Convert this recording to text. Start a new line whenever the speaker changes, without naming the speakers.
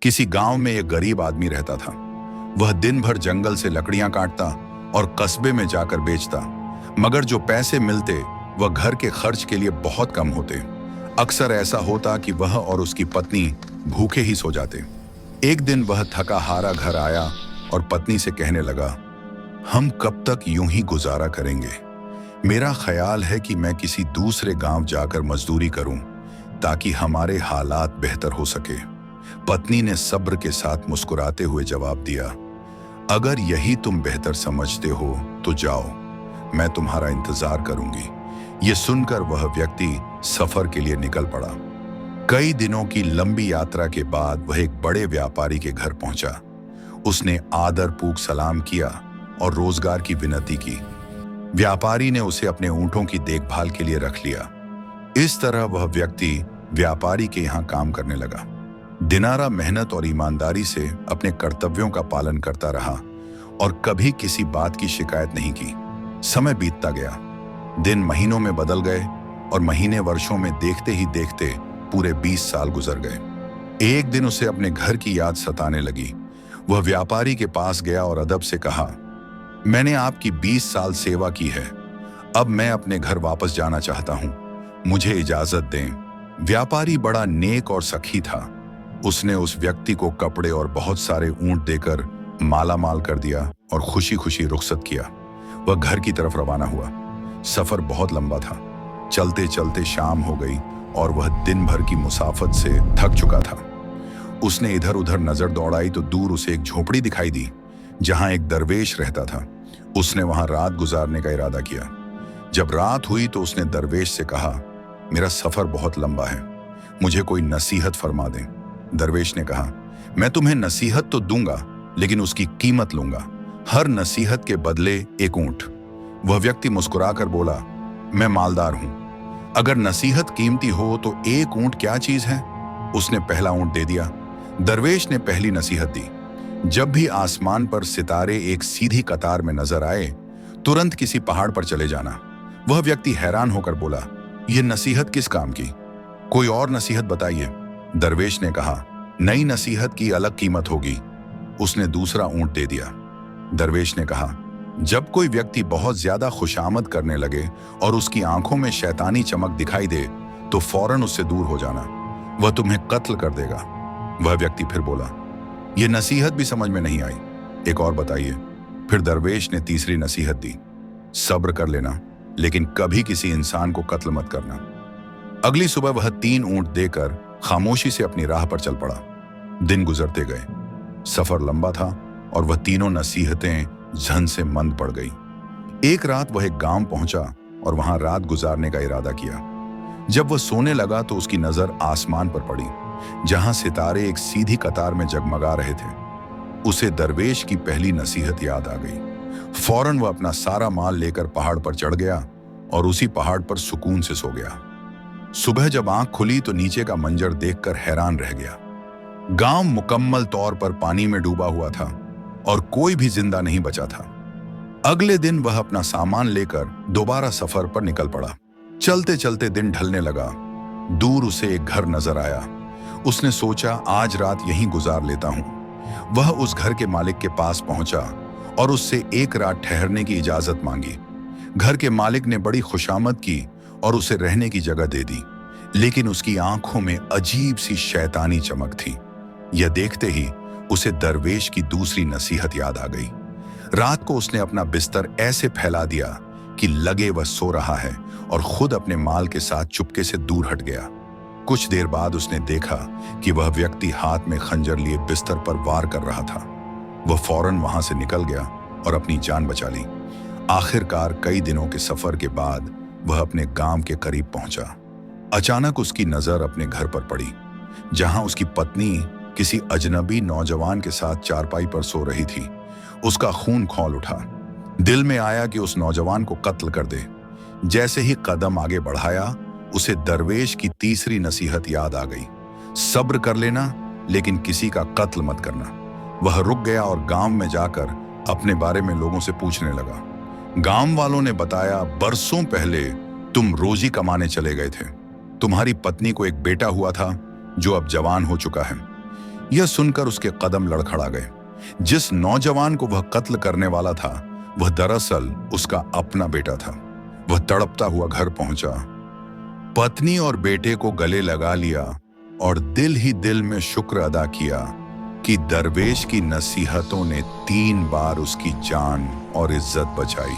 किसी गांव में एक गरीब आदमी रहता था। वह दिन भर जंगल से लकड़ियां काटता और कस्बे में जाकर बेचता, मगर जो पैसे मिलते वह घर के खर्च के लिए बहुत कम होते। अक्सर ऐसा होता कि वह और उसकी पत्नी भूखे ही सो जाते। एक दिन वह थका हारा घर आया और पत्नी से कहने लगा, हम कब तक यूं ही गुजारा करेंगे? मेरा ख्याल है कि मैं किसी दूसरे गांव जाकर मजदूरी करूं ताकि हमारे हालात बेहतर हो सके। पत्नी ने सब्र के साथ मुस्कुराते हुए जवाब दिया, अगर यही तुम बेहतर समझते हो तो जाओ, मैं तुम्हारा इंतजार करूंगी। ये सुनकर वह व्यक्ति सफर के लिए निकल पड़ा। कई दिनों की लंबी यात्रा के बाद वह एक बड़े व्यापारी के घर पहुंचा। उसने आदरपूर्वक सलाम किया और रोजगार की विनती की। व्यापारी ने उसे अपने ऊंटों की देखभाल के लिए रख लिया। इस तरह वह व्यक्ति व्यापारी के यहाँ काम करने लगा। दिनारा मेहनत और ईमानदारी से अपने कर्तव्यों का पालन करता रहा और कभी किसी बात की शिकायत नहीं की। समय बीतता गया, दिन महीनों में बदल गए और महीने वर्षों में देखते ही देखते पूरे 20 साल गुजर गए। एक दिन उसे अपने घर की याद सताने लगी। वह व्यापारी के पास गया और अदब से कहा, मैंने आपकी 20 साल सेवा की है, अब मैं अपने घर वापस जाना चाहता हूं, मुझे इजाजत दें। व्यापारी बड़ा नेक और सखी था। उसने उस व्यक्ति को कपड़े और बहुत सारे ऊंट देकर माला माल कर दिया और खुशी खुशी रुखसत किया। वह घर की तरफ रवाना हुआ। सफर बहुत लंबा था। चलते चलते शाम हो गई और वह दिन भर की मुसाफत से थक चुका था। उसने इधर उधर नजर दौड़ाई तो दूर उसे एक झोपड़ी दिखाई दी जहां एक दरवेश रहता था। उसने वहां रात गुजारने का इरादा किया। जब रात हुई तो उसने दरवेश से कहा, मेरा सफर बहुत लंबा है, मुझे कोई नसीहत फरमा दें। दरवेश ने कहा, मैं तुम्हें नसीहत तो दूंगा, लेकिन उसकी कीमत लूंगा। हर नसीहत के बदले एक ऊंट। वह व्यक्ति मुस्कुराकर बोला, मैं मालदार हूं, अगर नसीहत कीमती हो तो एक ऊंट क्या चीज है? उसने पहला ऊंट दे दिया। दरवेश ने पहली नसीहत दी, जब भी आसमान पर सितारे एक सीधी कतार में नजर आए, तुरंत किसी पहाड़ पर चले जाना। वह व्यक्ति हैरान होकर बोला, यह नसीहत किस काम की? कोई और नसीहत बताइए। दरवेश ने कहा, नई नसीहत की अलग कीमत होगी। उसने दूसरा ऊंट दे दिया। दरवेश ने कहा, जब कोई व्यक्ति बहुत ज्यादा खुशामद करने लगे और उसकी आंखों में शैतानी चमक दिखाई दे तो फौरन उससे दूर हो जाना, वह तुम्हें कत्ल कर देगा। वह व्यक्ति फिर बोला, यह नसीहत भी समझ में नहीं आई, एक और बताइए। फिर दरवेश ने तीसरी नसीहत दी, सब्र कर लेना, लेकिन कभी किसी इंसान को कत्ल मत करना। अगली सुबह वह 3 ऊंट देकर खामोशी से अपनी राह पर चल पड़ा। दिन गुजरते गए, सफर लंबा था और वह तीनों नसीहतें झन से मंद पड़ गई। एक रात वह एक गांव पहुंचा और वहां रात गुजारने का इरादा किया। जब वह सोने लगा तो उसकी नजर आसमान पर पड़ी, जहां सितारे एक सीधी कतार में जगमगा रहे थे। उसे दरवेश की पहली नसीहत याद आ गई। फौरन वह अपना सारा माल लेकर पहाड़ पर चढ़ गया और उसी पहाड़ पर सुकून से सो गया। सुबह जब आंख खुली तो नीचे का मंजर देखकर हैरान रह गया। गांव मुकम्मल तौर पर पानी में डूबा हुआ था और कोई भी जिंदा नहीं बचा था। अगले दिन वह अपना सामान लेकर दोबारा सफर पर निकल पड़ा। चलते चलते दिन ढलने लगा। दूर उसे एक घर नजर आया। उसने सोचा, आज रात यहीं गुजार लेता हूं। वह उस घर के मालिक के पास पहुंचा और उससे एक रात ठहरने की इजाजत मांगी। घर के मालिक ने बड़ी खुशामद की और उसे रहने की जगह दे दी, लेकिन उसकी आंखों में अजीब सी शैतानी चमक थी। यह देखते ही उसे दरवेश की दूसरी नसीहत याद आ गई। रात को उसने अपना बिस्तर ऐसे फैला दिया कि लगे वह सो रहा है और खुद अपने माल के साथ चुपके से दूर हट गया। कुछ देर बाद उसने देखा कि वह व्यक्ति हाथ में खंजर लिए बिस्तर पर वार कर रहा था। वह फौरन वहां से निकल गया और अपनी जान बचा ली। आखिरकार कई दिनों के सफर के बाद वह अपने गांव के करीब पहुंचा। अचानक उसकी नजर अपने घर पर पड़ी, जहां उसकी पत्नी किसी अजनबी नौजवान के साथ चारपाई पर सो रही थी। उसका खून खौल उठा। दिल में आया कि उस नौजवान को कत्ल कर दे। जैसे ही कदम आगे बढ़ाया, उसे दरवेश की तीसरी नसीहत याद आ गई, सब्र कर लेना, लेकिन किसी का कत्ल मत करना। वह रुक गया और गांव में जाकर अपने बारे में लोगों से पूछने लगा। गांव वालों ने बताया, बरसों पहले तुम रोजी कमाने चले गए थे। तुम्हारी पत्नी को एक बेटा हुआ था जो अब जवान हो चुका है। यह सुनकर उसके कदम लड़खड़ा गए। जिस नौजवान को वह कत्ल करने वाला था वह दरअसल उसका अपना बेटा था। वह तड़पता हुआ घर पहुंचा, पत्नी और बेटे को गले लगा लिया और दिल ही दिल में शुक्र अदा किया कि दरवेश की नसीहतों ने 3 बार उसकी जान और इज्जत बचाई।